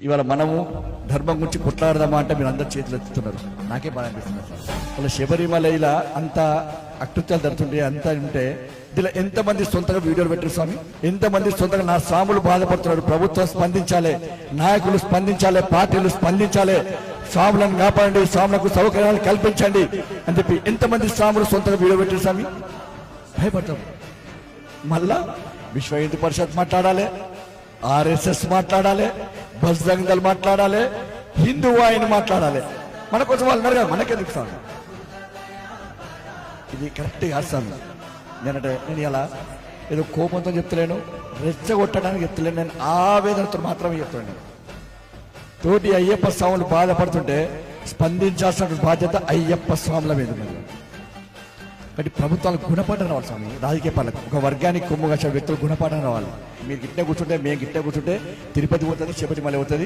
ఇవాళ మనము ధర్మం గురించి కొట్లాడదామా అంటే మీరు అందరు చేతులు ఎత్తుతున్నారు. నాకే బాగా అనిపిస్తుంది సార్. వాళ్ళ శబరిమల ఇలా అంత అకృత్యాలు జరుగుతుంటే అంతా ఉంటే ఇలా ఎంతమంది సొంతగా వీడియోలు పెట్టారు స్వామి, ఎంతమంది సొంతంగా నా స్వాములు బాధపడుతున్నారు. ప్రభుత్వం స్పందించాలి, నాయకులు స్పందించాలి, పార్టీలు స్పందించాలి, స్వాములను కాపాడండి, స్వాములకు సౌకర్యాలు కల్పించండి అని చెప్పి ఎంతమంది స్వాములు సొంతంగా వీడియో పెట్టారు స్వామి. భయపడతాం. మళ్ళా విశ్వ హిందూ పరిషత్ మాట్లాడాలి, ఆర్ఎస్ఎస్ మాట్లాడాలి, బజరంగ్ దళ్ మాట్లాడాలి, హిందూ వాహిని మాట్లాడాలి. మన కోసం వాళ్ళు ఉన్నారు కదా, మనకెందుకు సార్? ఇది కరెక్ట్ కాదు సార్. నేను ఇలా ఏదో కోపంతో చెప్తలేను, రెచ్చగొట్టడానికి చెప్తలేను, నేను ఆవేదనతో మాత్రమే చెప్తాను. తోటి అయ్యప్ప స్వాములు బాధపడుతుంటే స్పందించాల్సిన బాధ్యత అయ్యప్ప స్వాముల మీద ఉన్నది. కాబట్టి ప్రభుత్వాలకు గుణపాఠం రావాలి స్వామి. రాజకీయ పాలకు ఒక వర్గానికి కొమ్ము కాసే వ్యక్తులు గుణపాఠం రావాలి. మీరు గిట్టే కూర్చుంటే, మేము గిట్టే కూర్చుంటే తిరుపతి పోతుంది, శబరిమల అవుతుంది.